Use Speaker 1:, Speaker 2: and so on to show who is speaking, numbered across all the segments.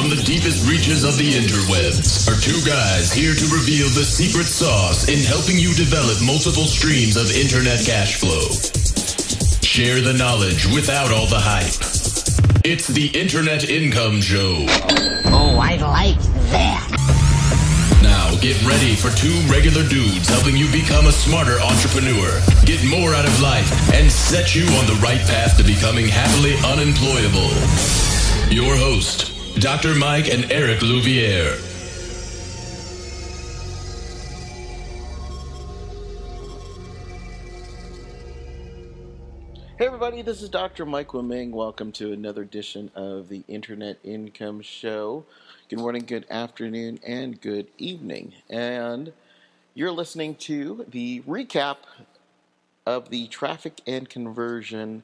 Speaker 1: From the deepest reaches of the interwebs are two guys here to reveal the secret sauce in helping you develop multiple streams of internet cash flow. Share the knowledge without all the hype. It's the Internet Income Show.
Speaker 2: Oh, I like that.
Speaker 1: Now get ready for two regular dudes helping you become a smarter entrepreneur, get more out of life, and set you on the right path to becoming happily unemployable. Your host, Dr. Mike and Eric Louviere.
Speaker 3: Hey everybody, this is Dr. Mike Wiming. Welcome to another edition of the Internet Income Show. Good morning, good afternoon, and good evening. And you're listening to the recap of the Traffic and Conversion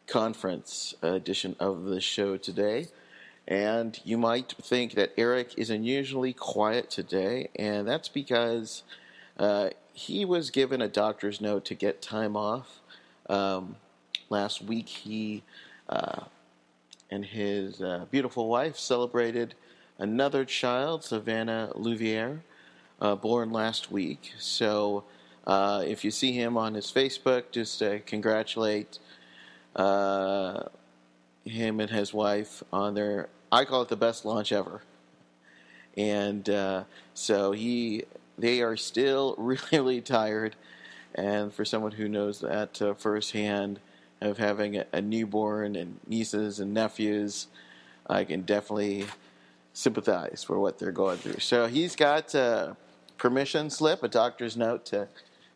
Speaker 3: Conference edition of the show today. And you might think that Eric is unusually quiet today, and that's because he was given a doctor's note to get time off. Last week, he and his beautiful wife celebrated another child, Savannah Louviere, born last week. So if you see him on his Facebook, just congratulate him and his wife on their, I call it the best launch ever. And so they are still really tired. And for someone who knows that firsthand, of having a newborn and nieces and nephews, I can definitely sympathize for what they're going through. So he's got a permission slip, a doctor's note to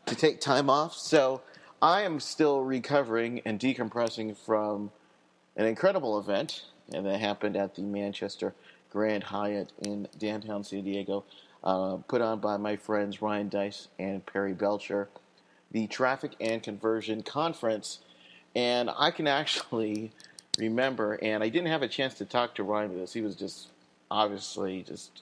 Speaker 3: take time off. So I am still recovering and decompressing from an incredible event, and that happened at the Manchester Grand Hyatt in downtown San Diego, put on by my friends Ryan Deiss and Perry Belcher, the Traffic and Conversion Conference. And I can actually remember, and I didn't have a chance to talk to Ryan with this. He was just obviously just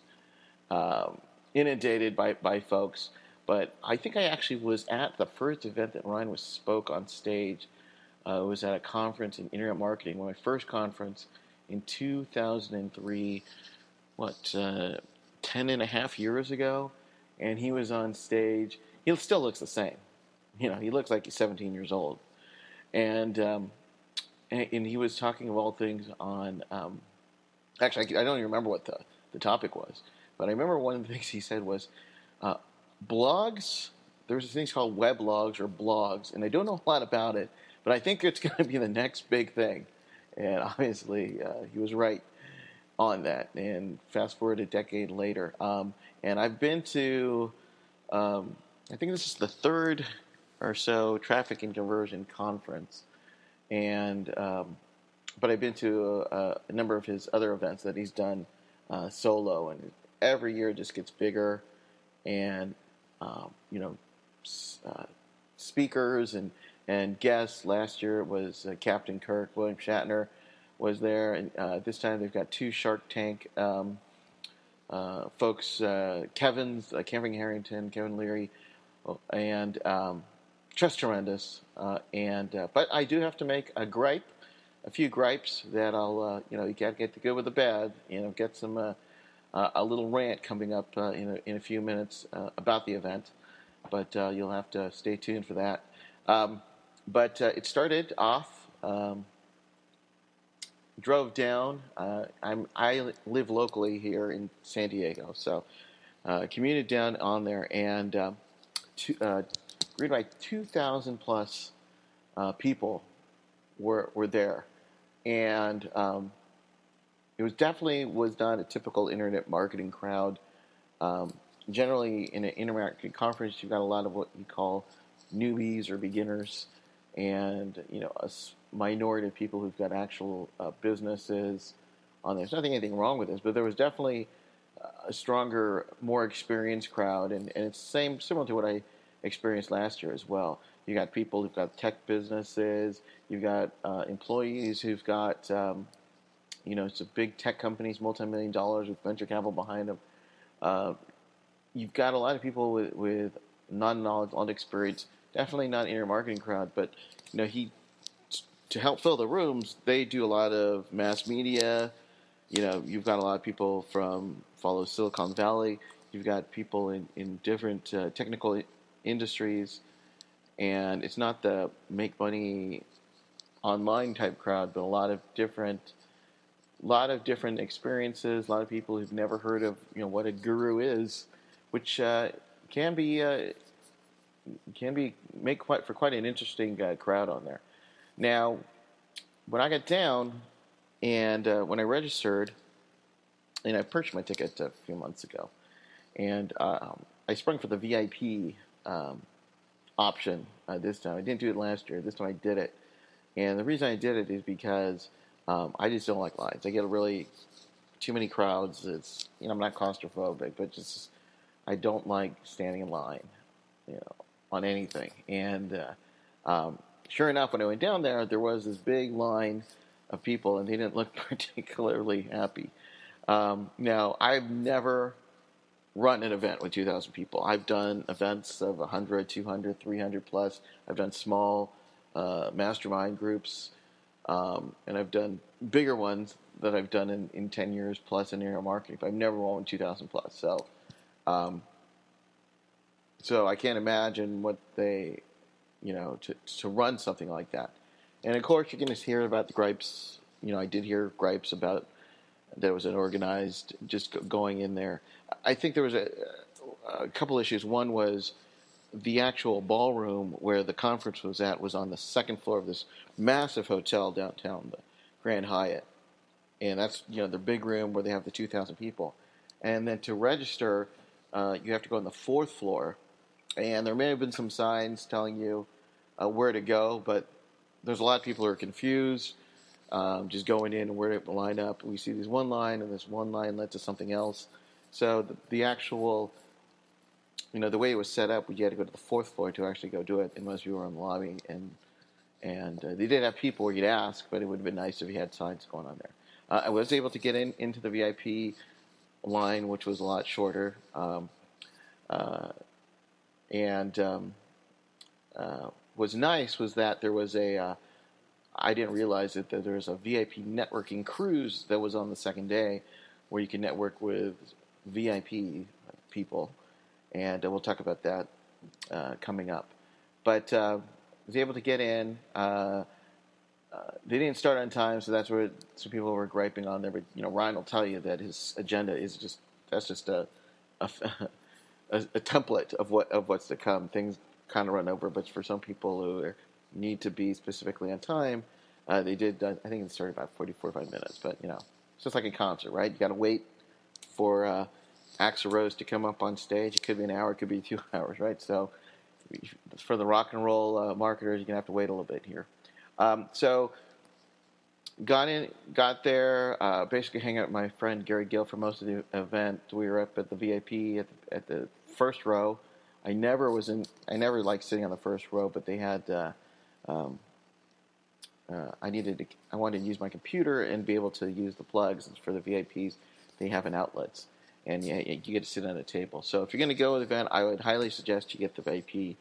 Speaker 3: inundated by folks. But I think I actually was at the first event that Ryan spoke on stage. It was at a conference in internet marketing, my first conference in 2003, 10 and a half years ago. And he was on stage. He still looks the same. You know, he looks like he's 17 years old. And he was talking of all things on, actually, I don't even remember what the topic was, but I remember one of the things he said was blogs. There's things called weblogs or blogs, and I don't know a lot about it, but I think it's going to be the next big thing. And obviously, he was right on that. And fast forward a decade later, and I've been to, I think this is the third or so Traffic and Conversion Conference, and but I've been to a number of his other events that he's done solo, and every year it just gets bigger, and speakers and guests. Last year it was Captain Kirk, William Shatner was there, and this time they've got two Shark Tank folks, Kevin Harrington, Kevin Leary, and just tremendous, but I do have to make a few gripes that I'll, you gotta get the good with the bad, get some, a little rant coming up in a few minutes about the event, but you'll have to stay tuned for that. But it started off, drove down. I live locally here in San Diego, so commuted down on there, and read like 2,000 plus people were there, and it was not a typical internet marketing crowd. Generally, in an internet marketing conference, you've got a lot of what you call newbies or beginners, and a minority of people who've got actual businesses on there. There's nothing anything wrong with this, but there was definitely a stronger, more experienced crowd, and it's similar to what I experienced last year as well. You got people who've got tech businesses. You've got employees who've got, some big tech companies, multi-million dollars with venture capital behind them. You've got a lot of people with non-knowledge, non-experience. Definitely not internet marketing crowd, but to help fill the rooms, they do a lot of mass media you've got a lot of people from follow Silicon Valley. You've got people in different technical industries, and it's not the make money online type crowd, but a lot of different experiences. A lot of people who've never heard of what a guru is, which can be make for quite an interesting crowd on there. Now, when I got down and when I registered, and I purchased my ticket a few months ago, and I sprung for the VIP option this time. I didn't do it last year. This time I did it, and the reason I did it is because I just don't like lines. I get really too many crowds. It's I'm not claustrophobic, but just I don't like standing in line, on anything. And sure enough, when I went down there was this big line of people, and they didn't look particularly happy. Now, I've never run an event with 2,000 people. I've done events of 100, 200, 300 plus. I've done small mastermind groups, and I've done bigger ones that I've done in 10 years plus in internet marketing. But I've never run with 2,000 plus. So I can't imagine what they, to run something like that. And of course, you're going to hear about the gripes. I did hear gripes about that it was unorganized, just going in there. I think there was a couple issues. One was the actual ballroom where the conference was at was on the second floor of this massive hotel downtown, the Grand Hyatt. And that's, the big room where they have the 2,000 people. And then to register, you have to go on the fourth floor. And there may have been some signs telling you where to go, but there's a lot of people who are confused, just going in and where to line up. We see this one line, and this one line led to something else. So the actual, the way it was set up, you had to go to the fourth floor to actually go do it, unless you were in the lobby. And they did have people where you'd ask, but it would have been nice if you had signs going on there. I was able to get into the VIP line, which was a lot shorter. Was nice was that there was I didn't realize that there was a VIP networking cruise that was on the second day where you can network with VIP people, and we'll talk about that coming up. But I was able to get in. They didn't start on time, so that's where some people were griping on there. But Ryan will tell you that his agenda is just a template of what's to come. Things kind of run over, but for some people who need to be specifically on time, they did. I think it started about 45 minutes, but it's just like a concert, right? You got to wait for Axl Rose to come up on stage. It could be an hour, it could be 2 hours, right? So for the rock and roll marketers, you're gonna have to wait a little bit here. So got there, basically hang out with my friend Gary Gill for most of the event. We were up at the VIP at the first row. I never liked sitting on the first row, but they had, I wanted to use my computer and be able to use the plugs. For the VIPs, they have an outlets, and you get to sit on a table. So if you're going to go to the event, I would highly suggest you get the VIP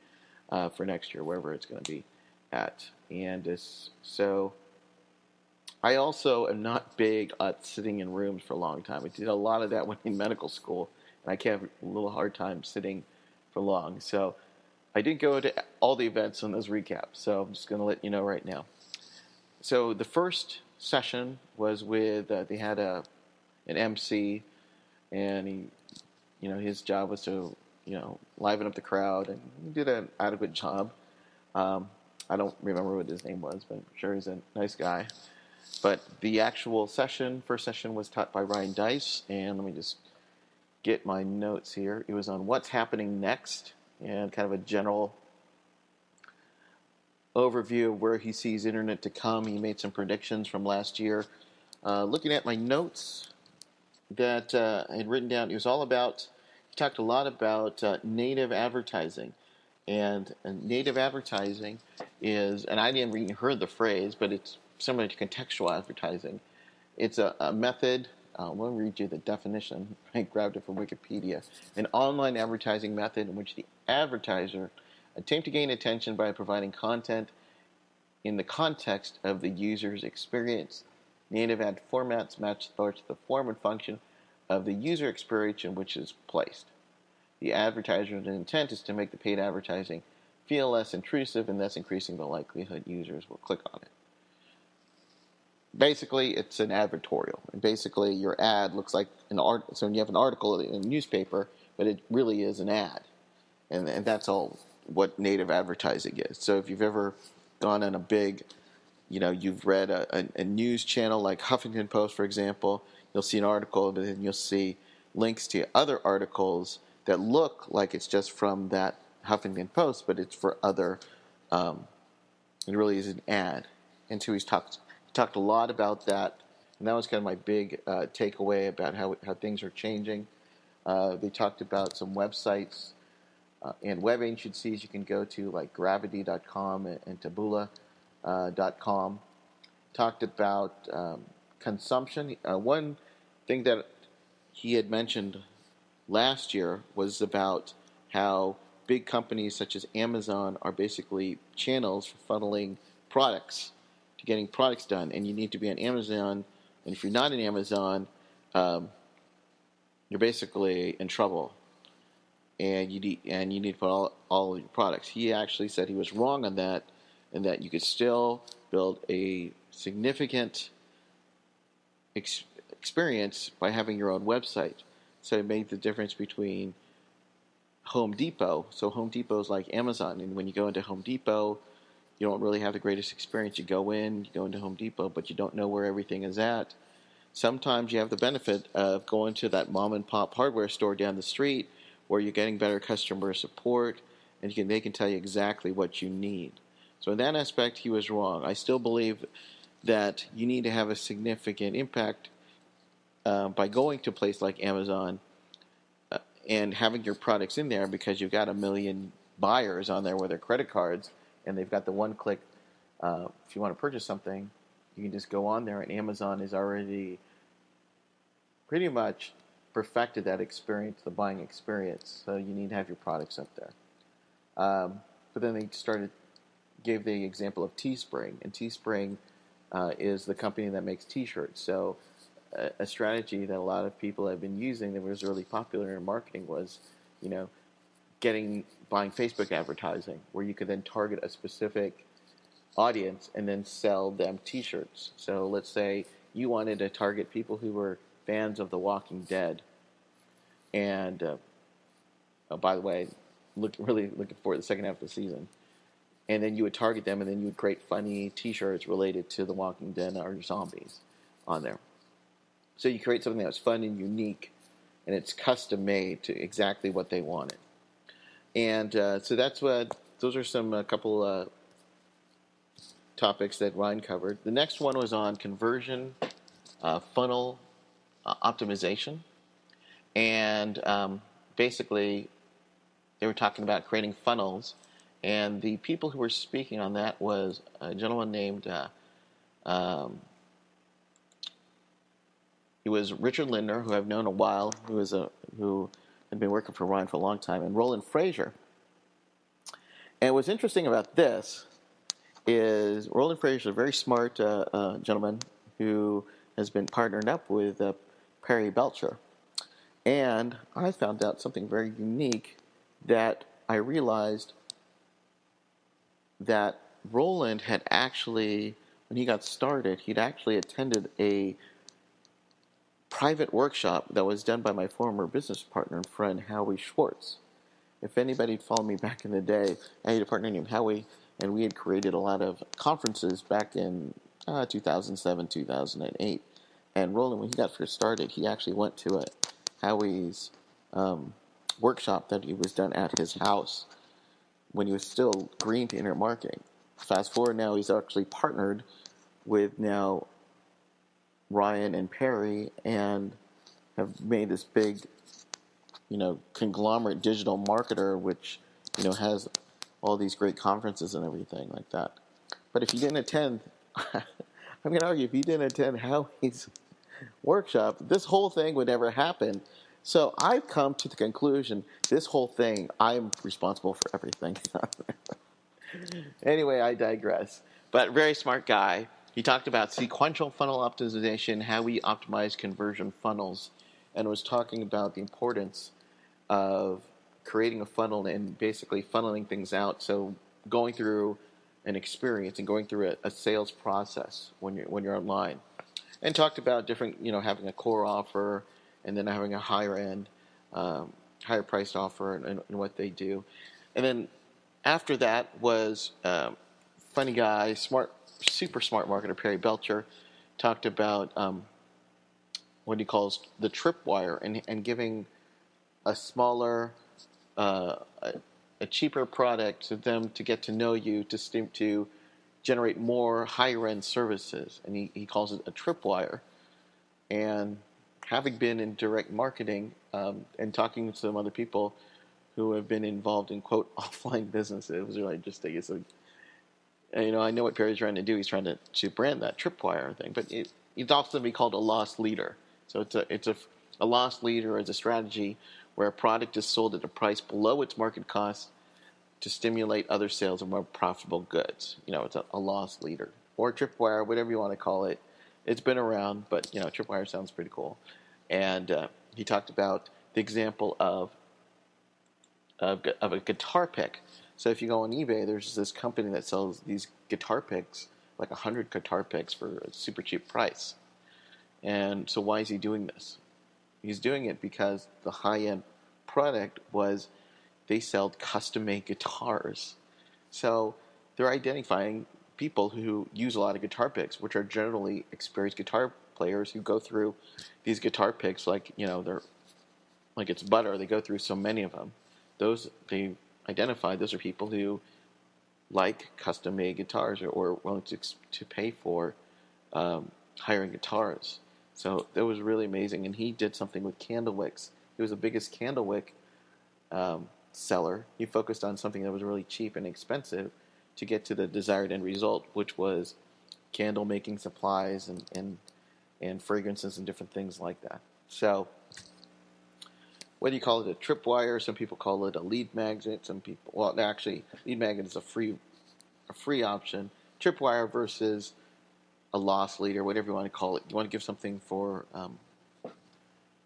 Speaker 3: for next year, wherever it's going to be at. And so I also am not big at sitting in rooms for a long time. I did a lot of that when in medical school, and I have a little hard time sitting for long. So I didn't go to all the events on those recaps, so I'm just going to let you know right now. So the first session was with, they had an MC, and he, his job was to, liven up the crowd, and he did an adequate job. I don't remember what his name was, but I'm sure he's a nice guy. But the actual first session was taught by Ryan Deiss, and let me just get my notes here. It was on what's happening next, and kind of a general overview of where he sees internet to come. He made some predictions from last year. Looking at my notes that I had written down, he talked a lot about native advertising. And native advertising is, and I didn't even heard the phrase, but it's similar to contextual advertising. It's a method. I'll read you the definition. I grabbed it from Wikipedia. An online advertising method in which the advertiser attempts to gain attention by providing content in the context of the user's experience Native ad formats match both the form and function of the user experience in which it is placed. The advertiser's intent is to make the paid advertising feel less intrusive and thus increasing the likelihood users will click on it. Basically, it's an advertorial. And basically, your ad looks like an article. So when you have an article in a newspaper, but it really is an ad. And that's all what native advertising is. So if you've ever gone on a big, you've read a news channel like Huffington Post, for example, you'll see an article, but then you'll see links to other articles that look like it's just from that Huffington Post, but it's for other, it really is an ad. And so he talked a lot about that, and that was kind of my big takeaway about how things are changing. They talked about some websites and web agencies you can go to, like Gravity.com and Taboola.com. Talked about consumption. One thing that he had mentioned last year was about how big companies such as Amazon are basically channels for funneling products, to getting products done, and you need to be on Amazon, and if you're not on Amazon, you're basically in trouble, and you need to put all your products. He actually said he was wrong on that, and that you could still build a significant experience by having your own website. So it made the difference between Home Depot. So Home Depot is like Amazon, and when you go into Home Depot, you don't really have the greatest experience. You go into Home Depot, but you don't know where everything is at. Sometimes you have the benefit of going to that mom-and-pop hardware store down the street where you're getting better customer support, and they can tell you exactly what you need. So in that aspect, he was wrong. I still believe that you need to have a significant impact by going to a place like Amazon and having your products in there, because you've got 1 million buyers on there with their credit cards, and they've got the one-click. If you want to purchase something, you can just go on there, and Amazon has already pretty much perfected that experience, the buying experience. So you need to have your products up there. But then they gave the example of Teespring, and Teespring is the company that makes T-shirts. So a strategy that a lot of people have been using that was really popular in marketing was, buying Facebook advertising, where you could then target a specific audience and then sell them T-shirts. So let's say you wanted to target people who were fans of The Walking Dead, and by the way, really looking forward to the second half of the season. And then you would target them, and then you would create funny T-shirts related to The Walking Dead or zombies on there. So you create something that's fun and unique, and it's custom made to exactly what they wanted. And so those are a couple topics that Ryan covered. The next one was on conversion funnel optimization. And basically, they were talking about creating funnels. And the people who were speaking on that was a gentleman named, he was Richard Lindner, who I've known a while, who had been working for Ryan for a long time, and Roland Frazier. And what's interesting about this is Roland Frazier is a very smart gentleman who has been partnered up with Perry Belcher. And I found out something very unique, that I realized that Roland had actually, when he got started, he'd actually attended a private workshop that was done by my former business partner and friend, Howie Schwartz. If anybody followed me back in the day, I had a partner named Howie, and we had created a lot of conferences back in 2007, 2008. And Roland, when he got first started, he actually went to Howie's workshop that he was done at his house when he was still green to internet marketing. Fast forward now, he's actually partnered with now Ryan and Perry, and have made this big, conglomerate digital marketer, which, has all these great conferences and everything like that. But if you didn't attend, I'm going to argue, if you didn't attend Howie's workshop, this whole thing would never happen. So I've come to the conclusion, this whole thing, I'm responsible for everything. Anyway, I digress. But very smart guy. he talked about sequential funnel optimization, how we optimize conversion funnels, and was talking about the importance of creating a funnel and basically funneling things out. So going through an experience and going through a sales process when you're online, and talked about different, having a core offer and then having a higher end, higher priced offer and what they do. And then after that was funny guy, super smart marketer Perry Belcher talked about what he calls the tripwire and giving a smaller, a cheaper product to them to get to know you, to generate more higher end services. And he calls it a tripwire. And having been in direct marketing and talking to some other people who have been involved in, quote, offline businesses, it was really interesting. It's like, I know what Perry's trying to do. He's trying to brand that tripwire thing, but it's also be called a loss leader. So it's a loss leader is a strategy where a product is sold at a price below its market cost to stimulate other sales of more profitable goods. It's a loss leader or tripwire, whatever you want to call it. It's been around, but tripwire sounds pretty cool. And he talked about the example of a guitar pick. So if you go on eBay, there's this company that sells these guitar picks, like 100 guitar picks for a super cheap price. And so why is he doing this? He's doing it because the high-end product was they sell custom-made guitars. So they're identifying people who use a lot of guitar picks, which are generally experienced guitar players who go through these guitar picks like, they're like it's butter. They go through so many of them. Those they identify. Those are people who like custom-made guitars or willing to pay for hiring guitars. So that was really amazing. And he did something with candle wicks. He was the biggest candle wick seller. He focused on something that was really cheap and expensive to get to the desired end result, which was candle making supplies and fragrances and different things like that. So whether you call it a tripwire, some people call it a lead magnet. Some people, well, actually, lead magnet is a free option. Tripwire versus a loss leader, whatever you want to call it. You want to give something for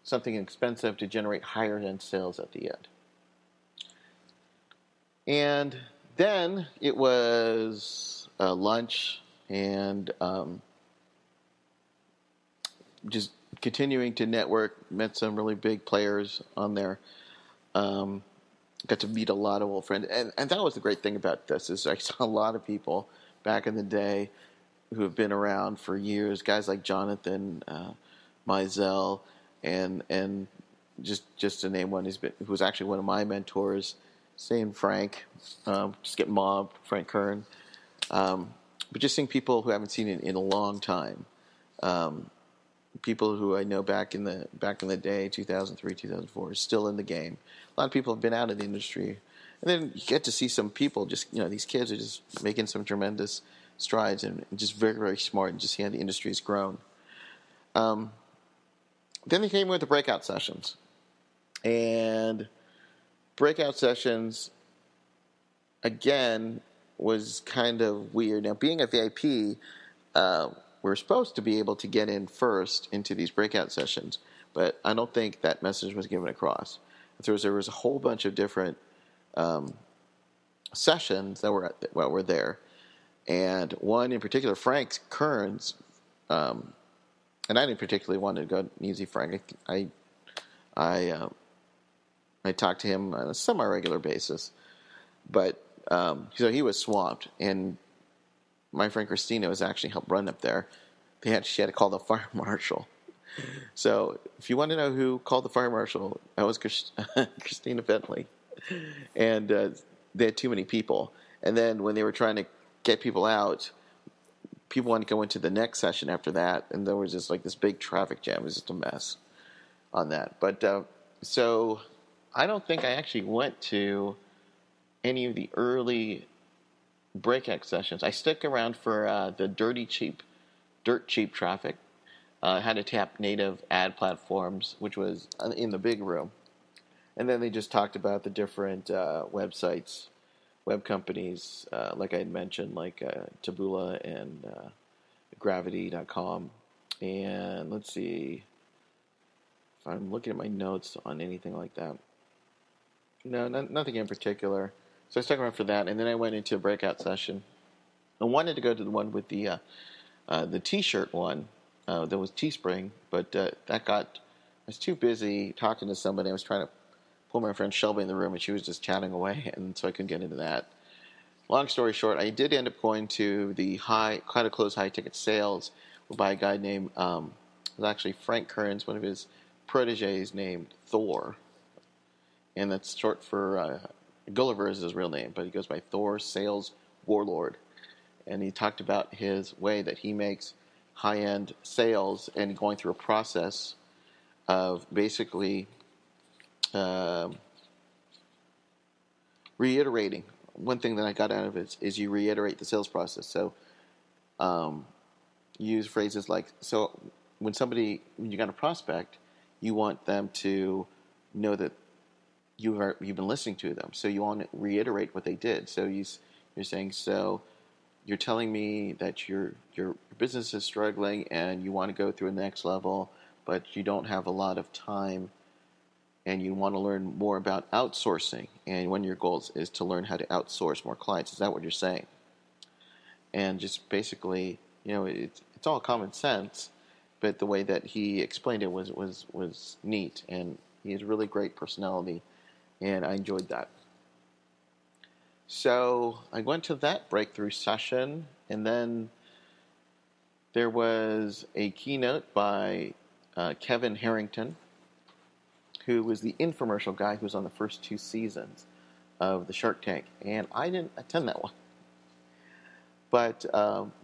Speaker 3: something expensive to generate higher end sales at the end. And then it was lunch and just continuing to network. Met some really big players on there. Got to meet a lot of old friends. And that was the great thing about this is I saw a lot of people back in the day who have been around for years. Guys like Jonathan Mizell and just to name one, who was actually one of my mentors. Same Frank, just get mobbed, Frank Kern. But just seeing people who I haven't seen in a long time. People who I know back in the day, 2003, 2004, still in the game. A lot of people have been out of the industry. And then you get to see some people these kids are just making some tremendous strides and just very, very smart and just see how the industry has grown. Then they came with the breakout sessions. And breakout sessions, again, was kind of weird. Now, being a VIP, we're supposed to be able to get in first into these breakout sessions, but I don't think that message was given across. There was a whole bunch of different sessions that were there, and one in particular, Frank Kern's, and I didn't particularly want to go easy, Frank. I talked to him on a semi-regular basis, but so he was swamped, and my friend Christina was actually helped run up there. She had to call the fire marshal. So if you want to know who called the fire marshal, that was Christina Bentley. And they had too many people. And then when they were trying to get people out, people wanted to go into the next session after that, and there was just like this big traffic jam. It was just a mess on that. But so I don't think I actually went to any of the early breakout sessions. I stuck around for the dirt cheap traffic. How to tap native ad platforms, which was in the big room. And then they just talked about the different websites, web companies, like I had mentioned, like Taboola and gravity.com. And let's see if I'm looking at my notes on anything like that. No, nothing in particular. So I stuck around for that, and then I went into a breakout session. I wanted to go to the one with the T-shirt one. That was Teespring, but I was too busy talking to somebody. I was trying to pull my friend Shelby in the room, and she was just chatting away, and so I couldn't get into that. Long story short, I did end up going to the high ticket sales by a guy named, it was actually Frank Kearns, one of his proteges named Thor. And that's short for, Gulliver is his real name, but he goes by Thor Sales Warlord. And he talked about his way that he makes high-end sales and going through a process of basically reiterating. One thing that I got out of it is you reiterate the sales process. So use phrases like, so when you got a prospect, you want them to know that you've been listening to them. So you want to reiterate what they did. So you're saying, so you're telling me that your business is struggling and you want to go through the next level, but you don't have a lot of time and you want to learn more about outsourcing. And one of your goals is to learn how to outsource more clients. Is that what you're saying? And just basically, it's all common sense, but the way that he explained it was neat, and he has a really great personality, and I enjoyed that. So I went to that breakthrough session, and then there was a keynote by Kevin Harrington, who was the infomercial guy who was on the first 2 seasons of the Shark Tank, and I didn't attend that one. But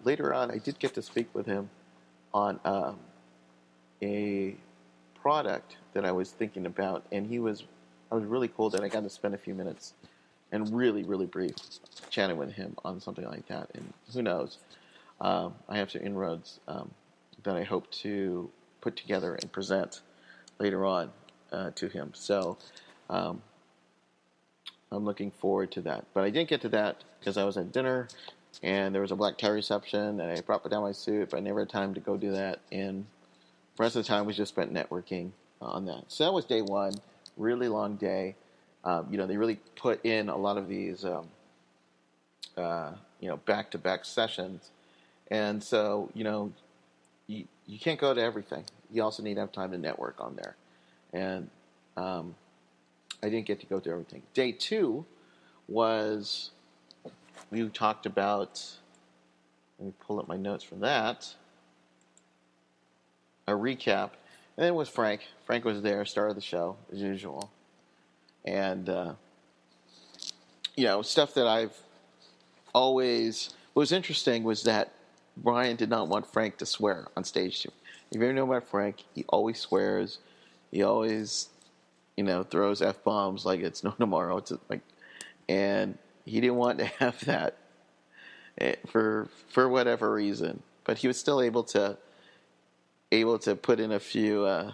Speaker 3: later on, I did get to speak with him on a product that I was thinking about, and I was really cool that I got to spend a few minutes and really, really brief chatting with him on something like that. And who knows, I have some inroads that I hope to put together and present later on to him. So I'm looking forward to that. But I didn't get to that because I was at dinner, and there was a black tie reception, and I brought down my suit, but I never had time to go do that. And the rest of the time was just spent networking on that. So that was day one, really long day. They really put in a lot of these, back-to-back sessions. And so, you can't go to everything. You also need to have time to network on there. And I didn't get to go to everything. Day two was, we talked about, let me pull up my notes from that, a recap. And then it was Frank. Frank was there, star of the show, as usual. And, stuff that I've always... What was interesting was that Brian did not want Frank to swear on stage. If you ever know about Frank, he always swears. He always, throws F-bombs like it's no tomorrow. And he didn't want to have that for whatever reason. But he was still able to put in a few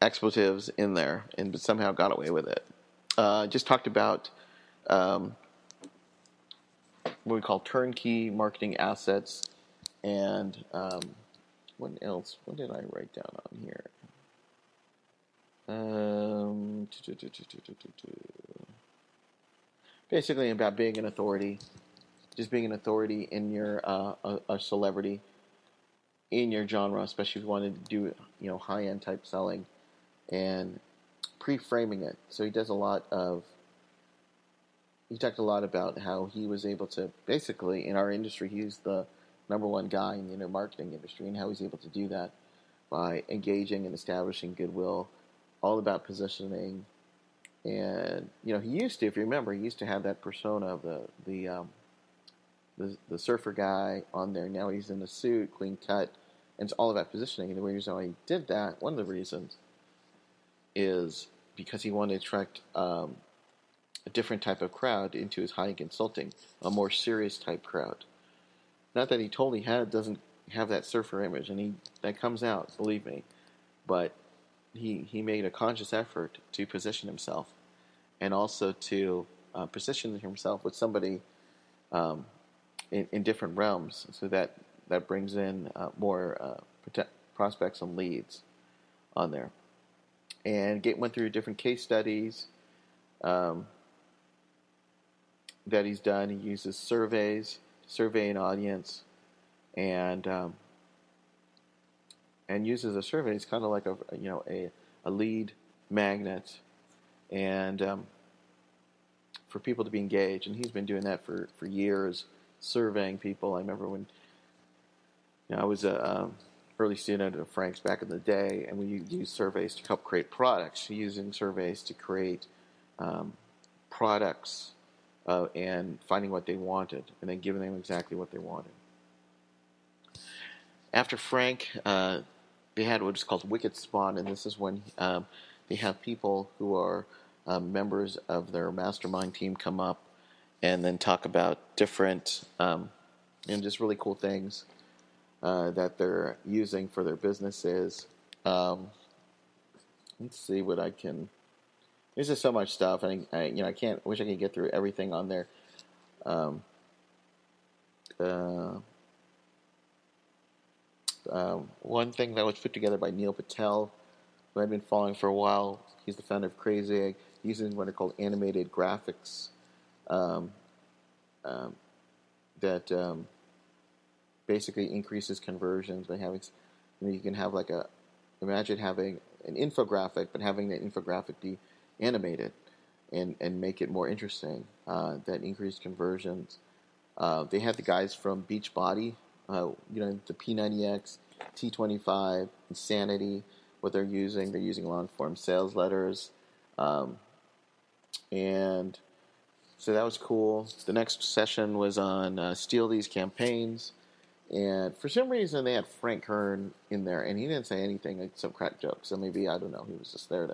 Speaker 3: expletives in there and somehow got away with it. Just talked about what we call turnkey marketing assets, and what else? What did I write down on here? Basically about being an authority, just being an authority in your a celebrity in your genre, especially if you wanted to do high-end type selling, and pre-framing it. So he talked a lot about how he was able to, basically in our industry, he's the number one guy in the marketing industry, and how he's able to do that by engaging and establishing goodwill, all about positioning. And he used to, if you remember, he used to have that persona of the surfer guy on there. Now he's in a suit, clean cut, and it's all about positioning. And the reason why he did that, one of the reasons, is because he wanted to attract a different type of crowd into his high-end consulting, a more serious type crowd. Not that he totally doesn't have that surfer image, and that comes out, believe me, but he made a conscious effort to position himself, and also to position himself with somebody in different realms, so that that brings in more prospects and leads on there. And went through different case studies that he's done. He uses surveys to survey an audience, and uses a survey. It's kind of like a lead magnet, and for people to be engaged. And he's been doing that for years, surveying people. I remember when I was a early student of Frank's back in the day, and we used surveys to help create products, using surveys to create products and finding what they wanted, and then giving them exactly what they wanted. After Frank, they had what's called Wicked Spawn, and this is when they have people who are members of their mastermind team come up and then talk about different just really cool things that they're using for their businesses. Let's see what I can. There's just so much stuff, and I can't. Wish I could get through everything on there. One thing that was put together by Neil Patel, who I've been following for a while. He's the founder of Crazy Egg, using what are called animated graphics that basically increases conversions by having. You can have imagine having an infographic, but having that infographic be animated and make it more interesting. That increased conversions. They had the guys from Beachbody, the P90X, T25, Insanity. What they're using long-form sales letters, and so that was cool. The next session was on Steal These Campaigns, and for some reason they had Frank Kern in there, and he didn't say anything, like some crack jokes. So maybe, I don't know, he was just there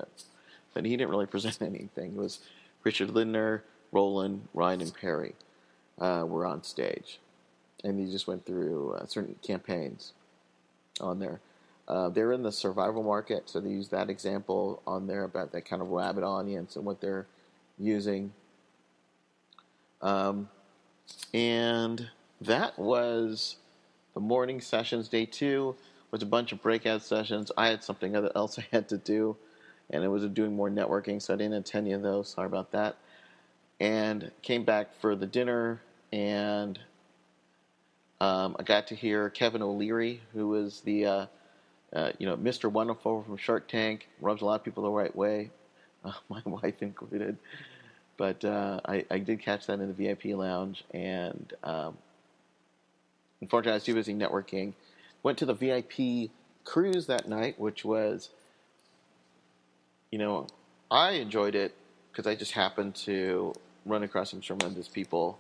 Speaker 3: but he didn't really present anything. It was Richard Lindner, Roland, Ryan, and Perry were on stage, and he just went through certain campaigns on there. They're in the survival market, so they use that example on there about that kind of rabid audience and what they're using. And that was the morning sessions. Day 2 was a bunch of breakout sessions. I had something else I had to do, and it was doing more networking, so I didn't attend any of those. Sorry about that. And came back for the dinner, and I got to hear Kevin O'Leary, who was the Mr. Wonderful from Shark Tank, rubs a lot of people the right way, my wife included. But I did catch that in the VIP lounge, and unfortunately I was too busy networking. Went to the VIP cruise that night, which was, I enjoyed it because I just happened to run across some tremendous people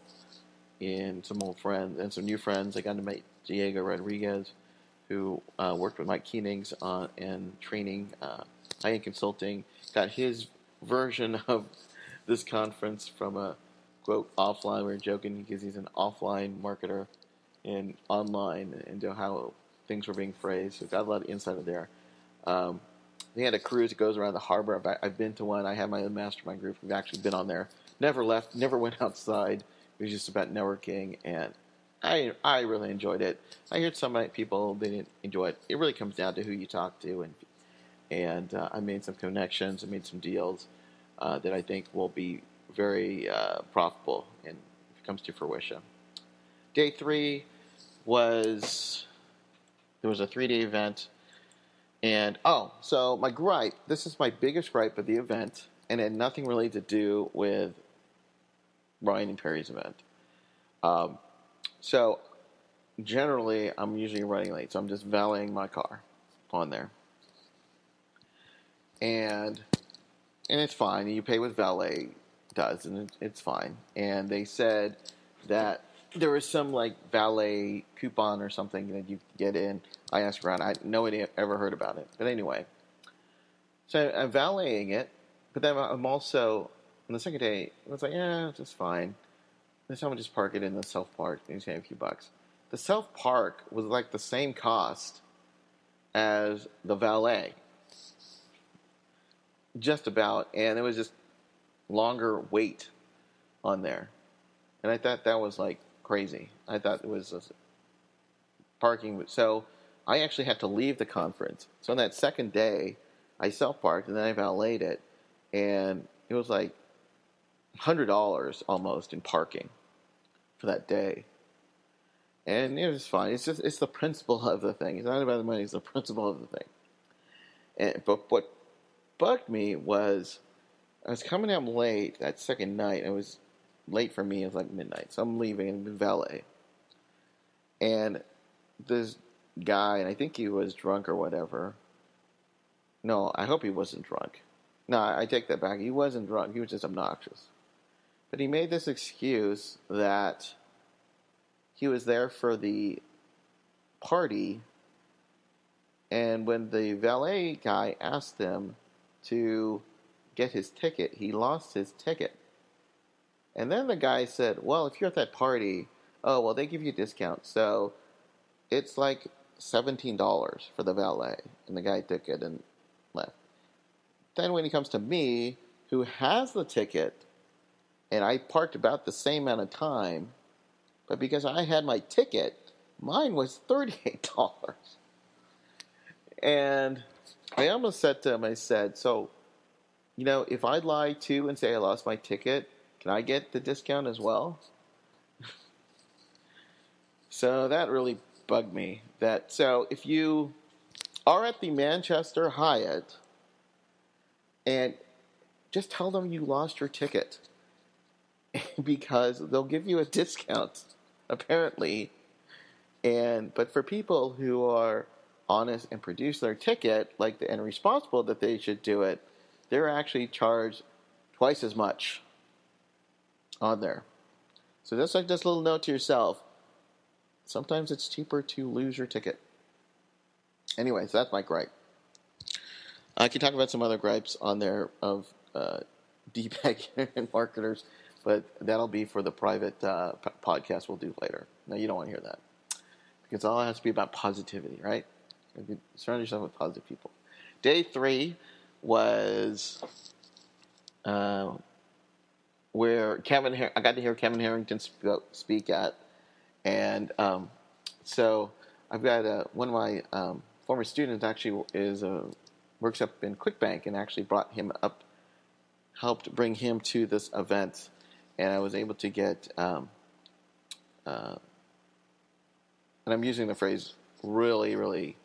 Speaker 3: and some old friends and some new friends. I got to meet Diego Rodriguez, who worked with Mike Koenig's and training, high-end consulting. Got his version of this conference from a, quote, offline. We were joking because he's an offline marketer and online, and how things were being phrased. So got a lot of insight of there. They had a cruise that goes around the harbor. I've been to one. I have my own mastermind group. We've actually been on there. Never left, never went outside. It was just about networking, and I really enjoyed it. I heard some people, they didn't enjoy it. It really comes down to who you talk to, and I made some connections. I made some deals that I think will be very profitable if it comes to fruition. Day 3 was a 3-day event, and so my gripe. This is my biggest gripe of the event, and it had nothing really to do with Ryan and Perry's event. So generally, I'm usually running late, so I'm just valeting my car on there, and it's fine. You pay what valet does, and it's fine. And they said that there was some valet coupon or something that you get in. I asked around. I had no idea, ever heard about it. But anyway, so I'm valeting it, but then I'm also on the second day. I was like, it's just fine. This time I just park it in the self park and save a few bucks. The self park was the same cost as the valet, just about, and it was just longer wait on there, and I thought that was crazy. I thought it was just parking. So I actually had to leave the conference. So on that second day, I self-parked, and then I valeted it, and it was like $100 almost in parking for that day. And it was fine. It's the principle of the thing. It's not about the money. It's the principle of the thing. But what bugged me was I was coming home late that second night. It was late for me. It was like midnight. So I'm leaving in valet. And this guy, and I think he was drunk or whatever. No, I hope he wasn't drunk. No, I take that back. He wasn't drunk. He was just obnoxious. But he made this excuse that he was there for the party, and when the valet guy asked him to get his ticket, he lost his ticket. And then the guy said, well, if you're at that party, oh, well, they give you a discount, so it's like $17 for the valet. And the guy took it and left. Then when he comes to me, who has the ticket, and I parked about the same amount of time, but because I had my ticket, mine was $38. And I almost said to him, I said, so, if I lie too and say I lost my ticket, can I get the discount as well? So that really bugged me. So if you are at the Manchester Hyatt, and just tell them you lost your ticket, because they'll give you a discount, apparently. But for people who are honest and produce their ticket, and responsible that they should do it, they're actually charged twice as much on there. So just like this little note to yourself, sometimes it's cheaper to lose your ticket. Anyways, that's my gripe. I can talk about some other gripes on there of D-bag and marketers, but that'll be for the private podcast we'll do later. No, you don't want to hear that, because all it has to be about positivity, right? Surround yourself with positive people. Day 3 was where I got to hear Kevin Harrington speak at, and so I've got one of my former students actually works up in QuickBank, and actually brought him up, helped bring him to this event, and I was able to get, and I'm using the phrase really, really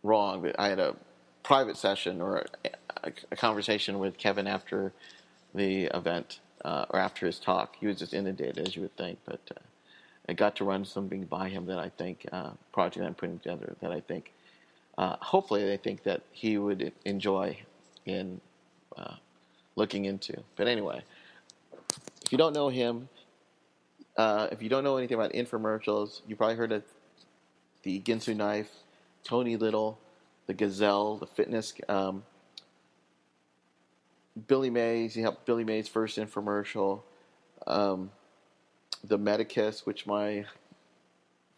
Speaker 3: wrong, but I had a private session or a conversation with Kevin after the event, or after his talk. He was just inundated, as you would think, but I got to run something by him that I think, project that I'm putting together, that I think, hopefully they think that he would enjoy in looking into. But anyway, if you don't know him, if you don't know anything about infomercials, you probably heard of the Ginsu knife, Tony Little, the Gazelle, the fitness, Billy Mays. He helped Billy Mays' first infomercial, the Medicus, which my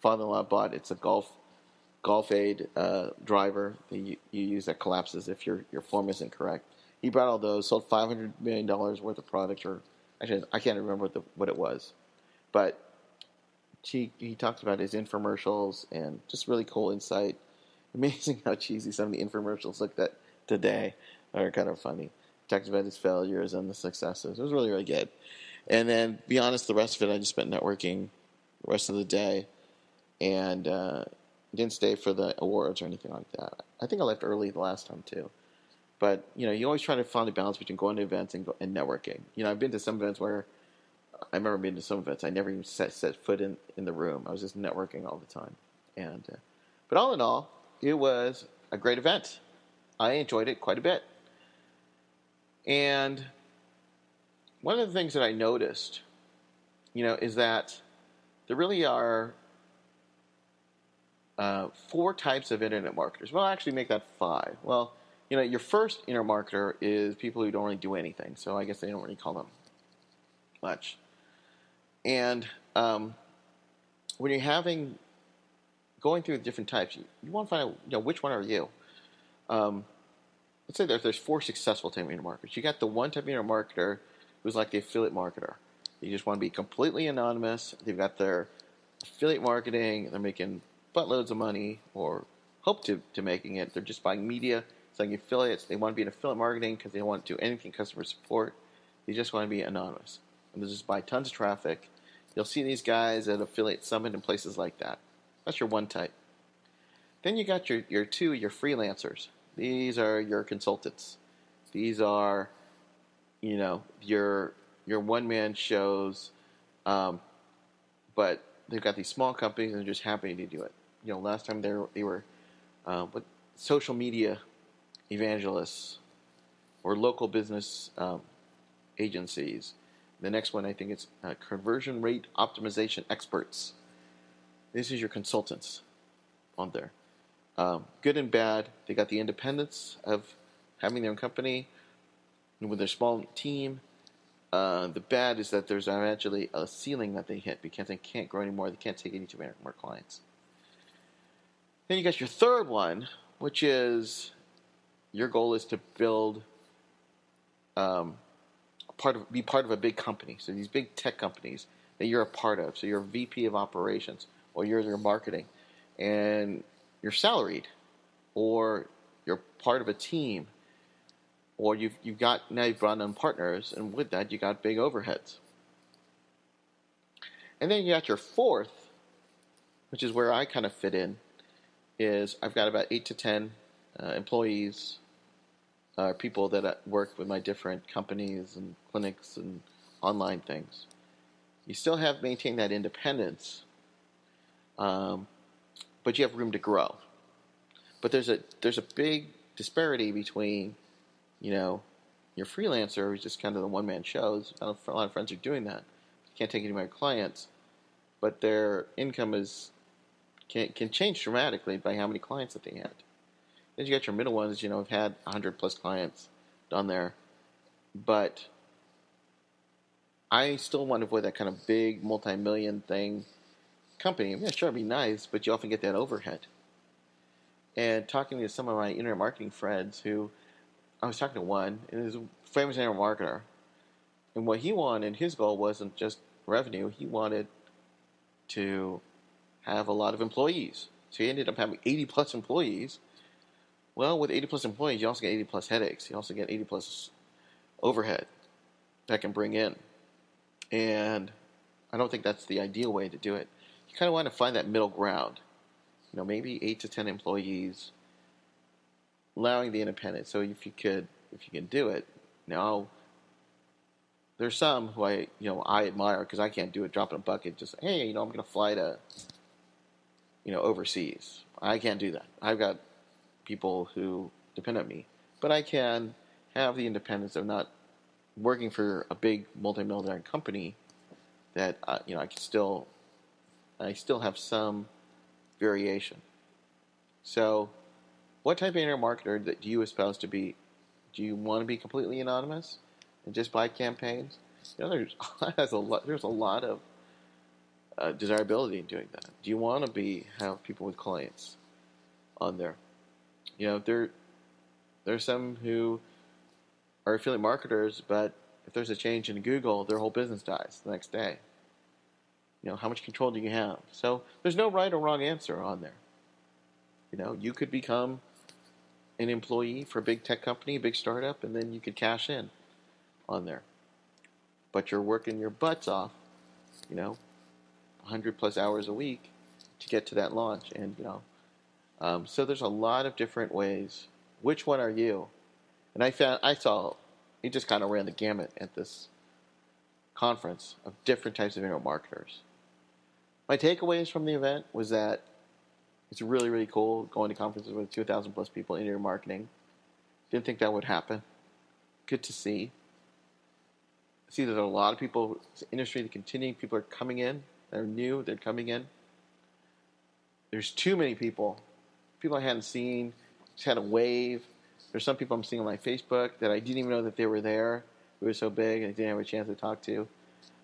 Speaker 3: father-in-law bought. It's a golf aid driver that you use that collapses if your form isn't correct. He brought all those, sold $500 million worth of product, or actually I can't remember what it was, but he talks about his infomercials and just really cool insight. Amazing how cheesy some of the infomercials look at today are kind of funny. He talks about his failures and the successes. It was really, really good. And then, be honest, the rest of it I just spent networking the rest of the day, and didn't stay for the awards or anything like that. I think I left early the last time too. But you always try to find a balance between going to events and networking. I've been to some events where I remember being to some events I never even set foot in the room. I was just networking all the time. But all in all, it was a great event. I enjoyed it quite a bit. And one of the things that I noticed, is that there really are 4 types of internet marketers. Well, actually make that 5. Well, your first internet marketer is people who don't really do anything. So I guess they don't really call them much. And when you're going through the different types, you want to find out, which one are you? Let's say there's 4 successful type of internet marketers. You got the one type of internet marketer who's like the affiliate marketer. You just want to be completely anonymous. They've got their affiliate marketing. They're making buttloads of money, or hope to making it. They're just buying media, selling affiliates. They want to be in affiliate marketing because they don't want to do anything customer support. They just want to be anonymous. And they just buy tons of traffic. You'll see these guys at Affiliate Summit and places like that. That's your one type. Then you got your freelancers. These are your consultants. These are, your one-man shows, but they've got these small companies and they're just happy to do it. Last time they were social media evangelists or local business agencies. The next one, I think it's conversion rate optimization experts. This is your consultants on there. Good and bad. They got the independence of having their own company and with their small team. The bad is that there's eventually a ceiling that they hit because they can't grow anymore. They can't take any too many more clients. Then you got your third one, which is your goal is to build, be part of a big company. So these big tech companies that you're a part of. So you're a VP of operations, or you're their marketing, and you're salaried, or you're part of a team, or you've brought on partners, and with that you got big overheads. And then you got your fourth, which is where I kind of fit in, is I've got about 8 to 10 employees, people that work with my different companies and clinics and online things. You still have maintained that independence, but you have room to grow. But there's a big disparity between, your freelancer who's just kind of the one-man shows. A lot of friends are doing that. Can't take any more clients, but their income can change dramatically by how many clients that they had. Then you got your middle ones, have had 100 plus clients done there, but I still want to avoid that kind of big multi-million thing company. Sure, it'd be nice, but you often get that overhead. And talking to some of my internet marketing friends I was talking to one, and he's a famous internet marketer, and what he wanted, his goal wasn't just revenue, he wanted to have a lot of employees. So he ended up having 80 plus employees. Well, with 80 plus employees, you also get 80 plus headaches. You also get 80 plus overhead that can bring in. And I don't think that's the ideal way to do it. You kind of want to find that middle ground. Maybe 8 to 10 employees, allowing the independence. So if you can do it. Now, there's some who I admire because I can't do it. Dropping a bucket, just hey, I'm going to fly to, overseas. I can't do that. I've got people who depend on me, but I can have the independence of not working for a big multi-million company. That I still have some variation. So, what type of internet marketer do you espouse to be? Do you want to be completely anonymous and just buy campaigns? There's a lot of desirability in doing that. Do you want to have people with clients on there? There's some who are affiliate marketers, but if there's a change in Google, their whole business dies the next day. How much control do you have? So there's no right or wrong answer on there. You could become an employee for a big tech company, a big startup, and then you could cash in on there. But you're working your butts off, 100 plus hours a week to get to that launch. And, so there's a lot of different ways. Which one are you? And I saw, he just kind of ran the gamut at this conference of different types of internet marketers. My takeaways from the event was that it's really, really cool going to conferences with 2,000 plus people in internet marketing. Didn't think that would happen. Good to see. See, there's a lot of people, it's an industry that continuing, people are coming in, they're new, they're coming in. There's too many people I hadn't seen, just had a wave. There's some people I'm seeing on my Facebook that I didn't even know that they were there. It was so big and I didn't have a chance to talk to.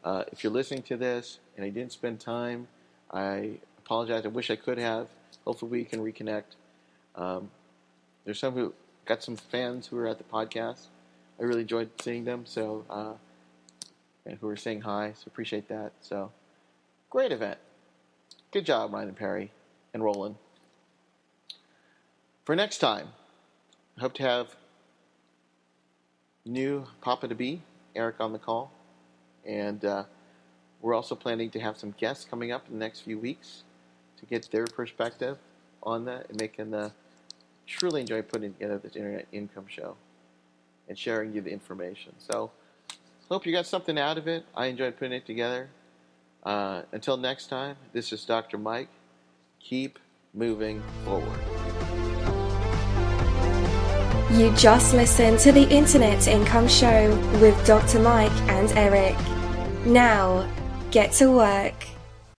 Speaker 3: If you're listening to this and I didn't spend time, I apologize. I wish I could have. Hopefully we can reconnect. There's some who got some fans who were at the podcast. I really enjoyed seeing them. So, and who were saying hi. So appreciate that. So great event. Good job, Ryan and Perry and Roland. For next time, I hope to have new Papa to be, Eric, on the call. And we're also planning to have some guests coming up in the next few weeks to get their perspective on that, and they can truly enjoy putting together this Internet Income Show and sharing you the information. So, hope you got something out of it. I enjoyed putting it together. Until next time, this is Dr. Mike. Keep moving forward.
Speaker 4: You just listened to the Internet Income Show with Dr. Mike and Eric. Now, get to work.